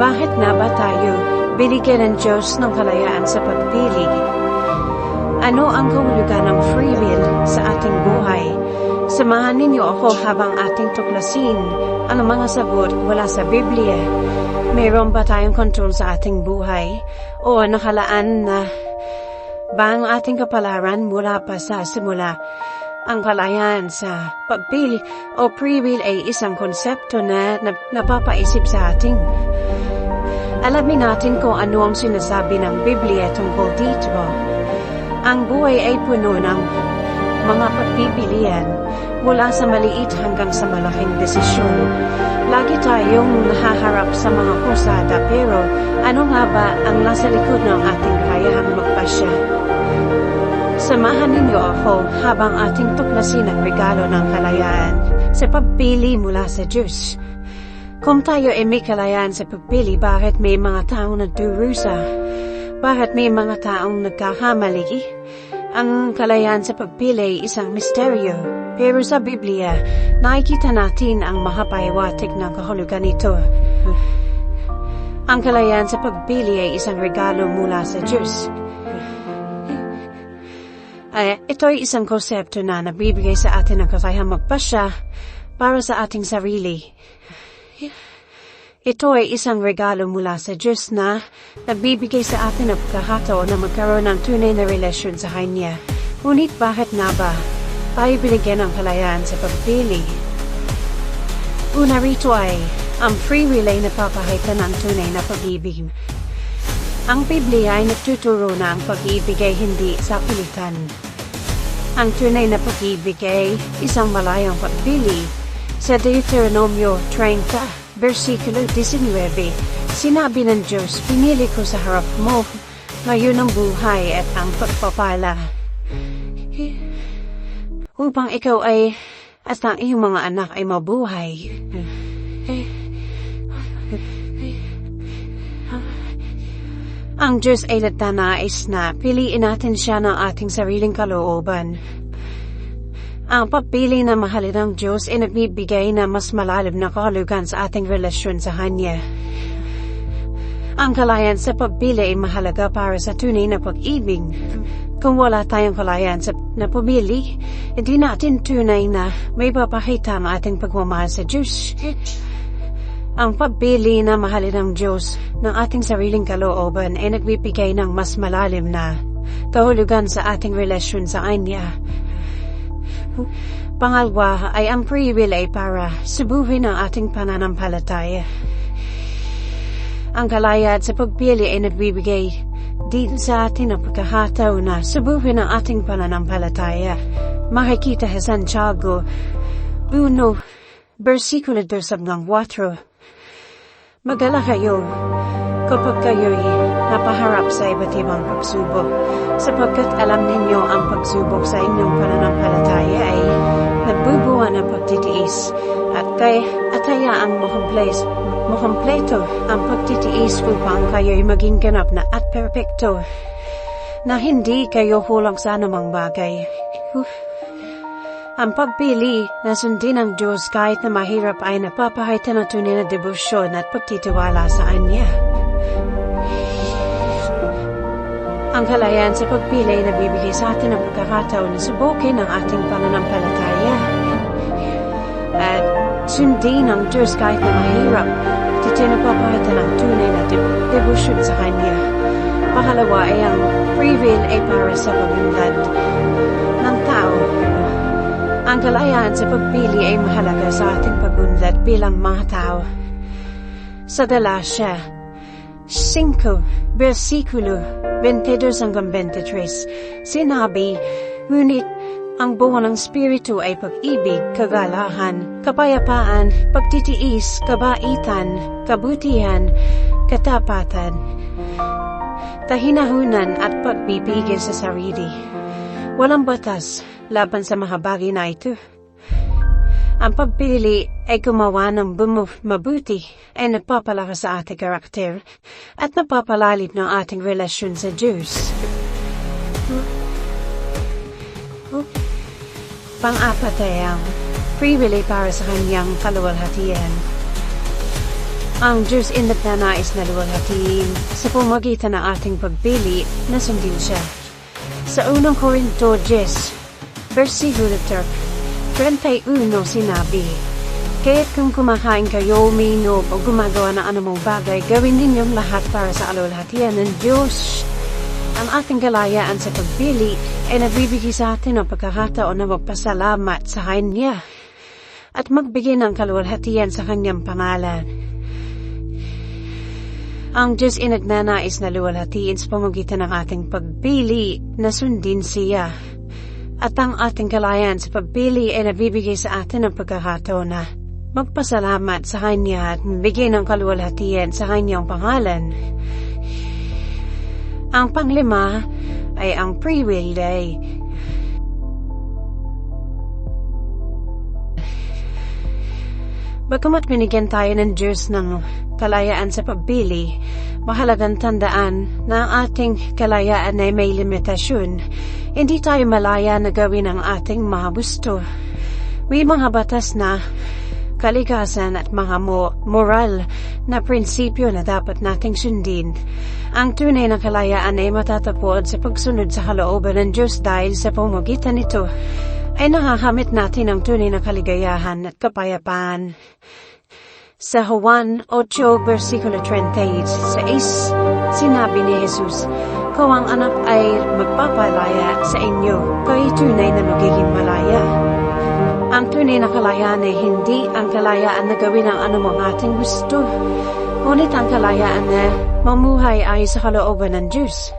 Bakit nga ba tayo binigyan ng Diyos ng kalayaan sa pagpili? Ano ang kahulugan ng free will sa ating buhay? Samahan ninyo ako habang ating tuklasin ang mga sagot mula sa Biblia. Mayroon ba tayong control sa ating buhay? O nakalaan na ba ang ating kapalaran mula pa sa simula? Ang kalayaan sa pagpili o free will ay isang konsepto na napapaisip sa ating. Alamin natin kung ano ang sinasabi ng Biblia tungkol dito. Ang buhay ay puno ng mga pagpipilian mula sa maliit hanggang sa malaking desisyon. Lagi tayong nahaharap sa mga kusada, pero ano nga ba ang nasa likod ng ating kakayahang magpasya? Samahan ninyo ako habang ating tuklasin ang regalo ng kalayaan sa pagpili mula sa Diyos. Kung tayo ay may kalayaan sa pagpili, bakit may mga taong nagdurusa? Bakit may mga taong nagkakamali? Ang kalayaan sa pagpili ay isang misteryo, pero sa Biblia, nakikita natin ang mahapahiwatig na kahulugan nito. Ang kalayaan sa pagpili ay isang regalo mula sa Diyos. Ito ay isang konsepto na nabibigay sa atin ng kakayahang magpasya para sa ating sarili. Ito ay isang regalo mula sa Diyos na nagbibigay sa atin ng pagkakataon na magkaroon ng tunay na relasyon sa Kanya. Ngunit bakit nga ba tayo binigyan ng kalayaan sa pagpili? Una rito ay, ang free will ay napapakita ng tunay na pag-ibig. Ang Biblia ay nagtuturo na ang pag-ibig ay hindi sa pilitan. Ang tunay na pag-ibig ay isang malayang pagpili. Sa Deuteronomio 30, versikulo 19, sinabi ng Diyos, pinili ko sa harap mo ngayon ang buhay at ang pagpapala, upang ikaw ay at ang iyong mga anak ay mabuhay. Ang Diyos ay nais na piliin natin siya ng ating sariling kalooban. Ang pagpili na mahalin ng Diyos ay nagbibigay na mas malalim na kahulugan sa ating relasyon sa Kanya. Ang kalayaan sa pagpili ay mahalaga para sa tunay na pag-ibig. Kung wala tayong kalayaan na pumili, hindi natin tunay na may papakita ang ating pagmamahal sa Diyos. Ang pagpili na mahalin ng Diyos ng ating sariling kalooban ay nagbibigay ng mas malalim na kahulugan sa ating relasyon sa Kanya. Pangalawa ay ang free will ay para subuhin ang ating pananampalataya. Ang kalayaan sa pagpili ay nagbibigay din sa atin ang pagkakataon na subuhin ang ating pananampalataya. Makikita sa Santiago 1, versikulo 2 hanggang 4. Mag-alala kayo kapag kayo'y napaharap sa iba't ibang pagsubok, sapagkat alam ninyo ang pagsubok sa inyong pananampalataya ay nagbubuan ng pagtitiis, at hayaang makumpleto ang pagtitiis upang kayo'y maging ganap na at perpekto, na hindi kayo hulang sa anumang bagay. Ang pagpili na sundin ng Diyos kahit na mahirap ay napapakita ng tunay na debosyon at pagtitiwala sa Kanya. Ang kalayaan sa pagpili ay nabibigay sa atin ang pagkakataon na subukin ang ating pananampalataya at sundin ang Diyos kahit na mahirap. Ito napapakita ng tunay na debosyon sa Kanya. Pangalawa ay ang free will ay para sa pagunlad ng tao. Ang kalayaan sa pagpili ay mahalaga sa ating pagunlad bilang mga tao. Sa Galatia 5, versikulo 22 hanggang 23, sinabi, ngunit ang buo ng Espiritu ay pag-ibig, kagalahan, kapayapaan, pagtitiis, kabaitan, kabutihan, katapatan, kahinahunan at pagbibigay sa sarili. Walang batas laban sa mga bagay na ito. Ang pagpili ay gumawa ng mabuti ay nagpapalakas sa ating karakter at napapalalim ng ating relasyon sa Diyos. Pang-apat ay ang free will ay para sa Kanyang kaluwalhatian. Ang Diyos ay nagnanais na luwalhatiin sa pamagitan ng ating pagpili na sundin siya. Sa unang Korinto 10, versikulo 31 sinabi, "Kaya't kung kumakain kayo, umiinom o gumagawa ng anumang bagay, gawin ninyong lahat para sa kaluwalhatian ng Diyos." Ang ating kalayaan sa pagpili ay nagbibigay sa atin ng pagkakataon na magpasalamat sa Kanya at magbigay ng kaluwalhatian sa Kanyang pangalan. Ang Diyos ay nagnanais na luwalhatiin sa pamamagitan ng ating pagpili na sundin siya. At ang ating kalayaan sa pagpili ay nabibigay sa atin ng pagkakataon na magpasalamat sa Kanya at magbigay ng kaluwalhatian sa Kanyang pangalan. Ang panglima ay ang Free Will Day. Bagamat binigyan tayo ng Diyos ng kalayaan sa pagpili, mahalagang tandaan na ang ating kalayaan ay may limitasyon. Hindi tayo malaya na gawin ang ating mga gusto. May mga batas na kalikasan at mga moral na prinsipyo na dapat nating sundin. Ang tunay na kalayaan ay matatapos sa pagsunod sa kalooban ng Diyos dahil sa pamamagitan nito ay nakakamit natin ang tunay na kaligayahan at kapayapaan. Sa Juan 8, versikulo 36, sinabi ni Jesus, "Kung ang anak ay magpapalaya sa inyo, kayo'y tunay na magiging malaya." Ang tunay na kalayaan ay hindi ang kalayaan na gawin ang anumang ating gusto, ngunit ang kalayaan na mamuhay ay sa kalooban ng Diyos.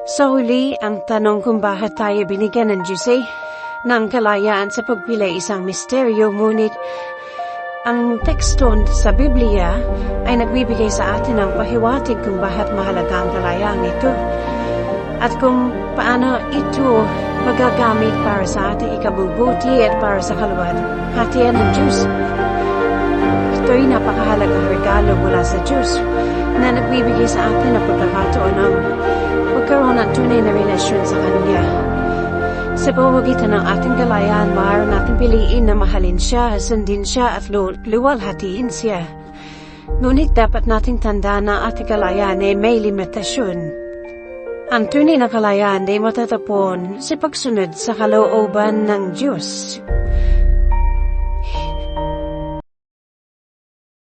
Sa huli, ang tanong kung bakit tayo binigyan ng Diyos ng kalayaan sa pagpili isang misteryo, ngunit ang teksto sa Biblia ay nagbibigay sa atin ng pahiwatig kung bakit mahalaga ang kalayaan ito at kung paano ito magagamit para sa ating ikabubuti at para sa kaluwalhatian ng Diyos. Ito'y napakahalagang regalo mula sa Diyos na nagbibigay sa atin ng pagkakataon ng magkaroon ng tunay na relasyon sa Kanya. Sa pamamagitan ng ating kalayaan, maaari natin piliin na mahalin siya, sundin siya at luwalhatiin siya. Ngunit dapat nating tandaan na ating kalayaan ay may limitasyon. Ang tunay na kalayaan ay matatapon sa pagsunod sa kalooban ng Diyos.